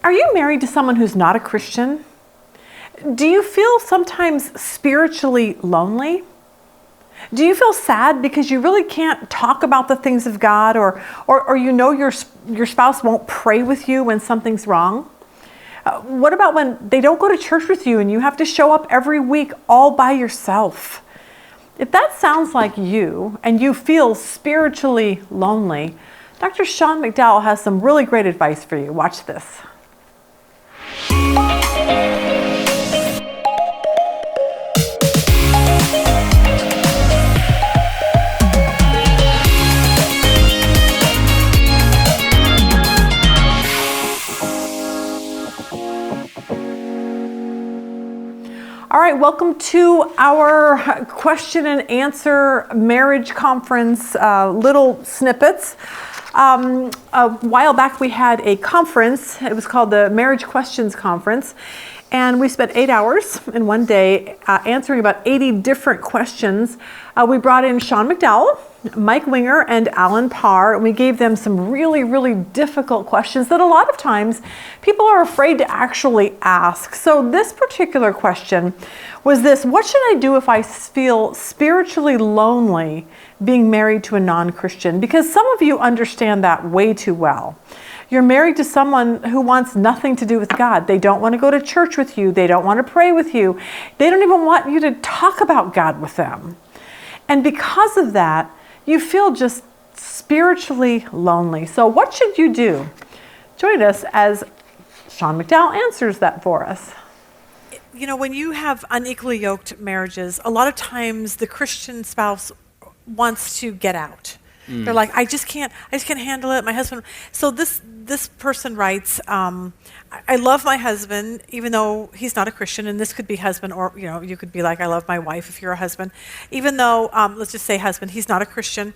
Are you married to someone who's not a Christian? Do you feel sometimes spiritually lonely? Do you feel sad because you really can't talk about the things of God, or you know your spouse won't pray with you when something's wrong? What about when they don't go to church with you and you have to show up every week all by yourself? If that sounds like you and you feel spiritually lonely, Dr. Sean McDowell has some really great advice for you. Watch this. All right, welcome to our question and answer marriage conference, little snippets. A while back we had a conference. It was called the Marriage Questions Conference. And we spent 8 hours in one day answering about 80 different questions. We brought in Sean McDowell, Mike Winger, and Alan Parr, and we gave them some really, really difficult questions that a lot of times people are afraid to actually ask. So this particular question was this: what should I do if I feel spiritually lonely being married to a non-Christian? Because some of you understand that way too well. You're married to someone who wants nothing to do with God. They don't want to go to church with you. They don't want to pray with you. They don't even want you to talk about God with them. And because of that, you feel just spiritually lonely. So what should you do? Join us as Sean McDowell answers that for us. You know, when you have unequally yoked marriages, a lot of times the Christian spouse wants to get out. They're like, I just can't handle it. My husband. So this person writes, I love my husband, even though he's not a Christian. And this could be husband, or you could be like, I love my wife if you're a husband. Even though, let's just say husband, he's not a Christian.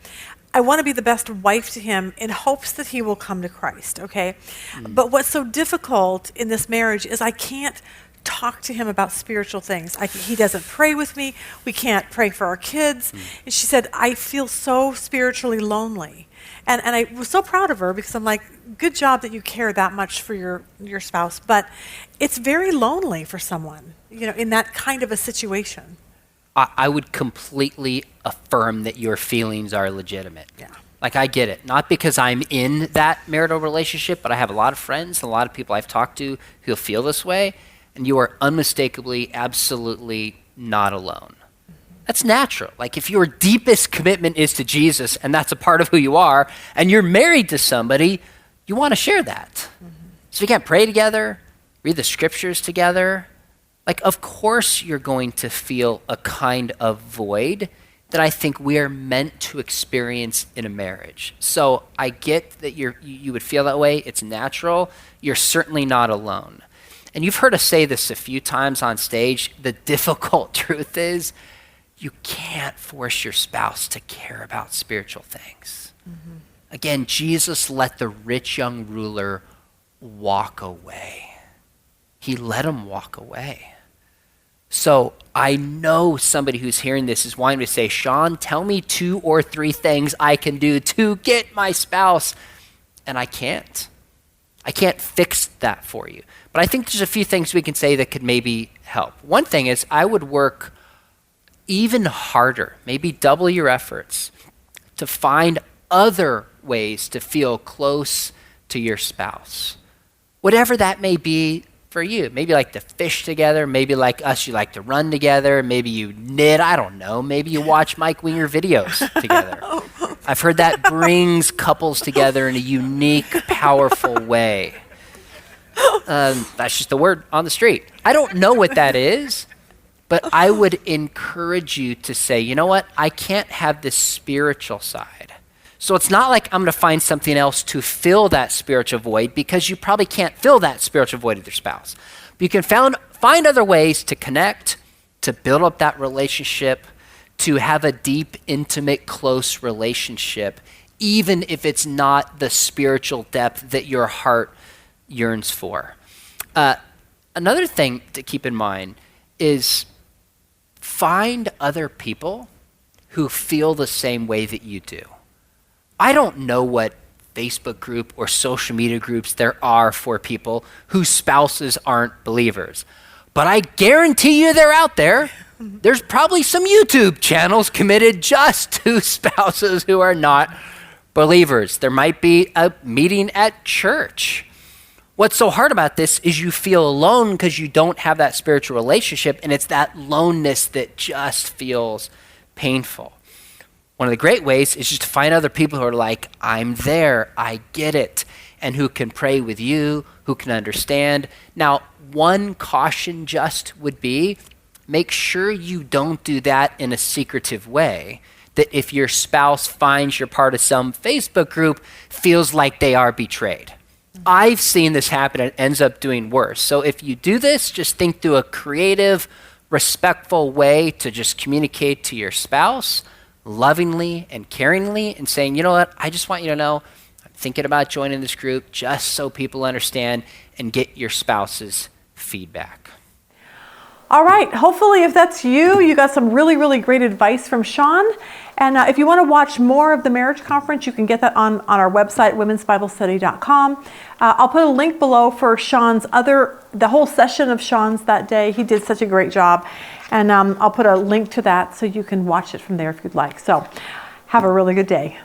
I want to be the best wife to him in hopes that he will come to Christ. Okay, but what's so difficult in this marriage is I can't talk to him about spiritual things. He doesn't pray with me. We can't pray for our kids. And she said, I feel so spiritually lonely. And I was so proud of her, because I'm like, good job that you care that much for your spouse. But it's very lonely for someone, in that kind of a situation. I would completely affirm that your feelings are legitimate. Yeah. Like, I get it. Not because I'm in that marital relationship, but I have a lot of friends, a lot of people I've talked to who feel this way. And you are unmistakably, absolutely not alone. That's natural. Like, if your deepest commitment is to Jesus, and that's a part of who you are, and you're married to somebody, you want to share that. So you can't pray together, read the scriptures together. Like, of course you're going to feel a kind of void that I think we are meant to experience in a marriage. So I get that you would feel that way. It's natural. You're certainly not alone. And you've heard us say this a few times on stage. The difficult truth is you can't force your spouse to care about spiritual things. Again, Jesus let the rich young ruler walk away. He let him walk away. So I know somebody who's hearing this is wanting to say, Sean, tell me 2 or 3 things I can do to get my spouse. And I can't. I can't fix that for you. But I think there's a few things we can say that could maybe help. One thing is I would work even harder, maybe double your efforts, to find other ways to feel close to your spouse. Whatever that may be for you. Maybe you like to fish together. Maybe like us, you like to run together. Maybe you knit. I don't know. Maybe you watch Mike Winger videos together. I've heard that brings couples together in a unique, powerful way. That's just the word on the street. I don't know what that is, but I would encourage you to say, you know what? I can't have this spiritual side. So it's not like I'm going to find something else to fill that spiritual void, because you probably can't fill that spiritual void with your spouse. But you can find other ways to connect, to build up that relationship, to have a deep, intimate, close relationship, even if it's not the spiritual depth that your heart yearns for. Another thing to keep in mind is find other people who feel the same way that you do. I don't know what Facebook group or social media groups there are for people whose spouses aren't believers. But I guarantee you they're out there. There's probably some YouTube channels committed just to spouses who are not believers. There might be a meeting at church. What's so hard about this is you feel alone because you don't have that spiritual relationship, and it's that loneness that just feels painful. One of the great ways is just to find other people who are like, I'm there, I get it, and who can pray with you, who can understand. Now, one caution just would be, make sure you don't do that in a secretive way, that if your spouse finds you're part of some Facebook group, feels like they are betrayed. I've seen this happen and it ends up doing worse. So if you do this, just think through a creative, respectful way to just communicate to your spouse, lovingly and caringly, and saying, you know what, I just want you to know I'm thinking about joining this group just so people understand, and get your spouse's feedback. All right, hopefully if that's you, you got some really, really great advice from Sean. And if you want to watch more of the marriage conference, you can get that on our website, womensbiblestudy.com. I'll put a link below for the whole session of Sean's that day. He did such a great job. And I'll put a link to that so you can watch it from there if you'd like. So have a really good day.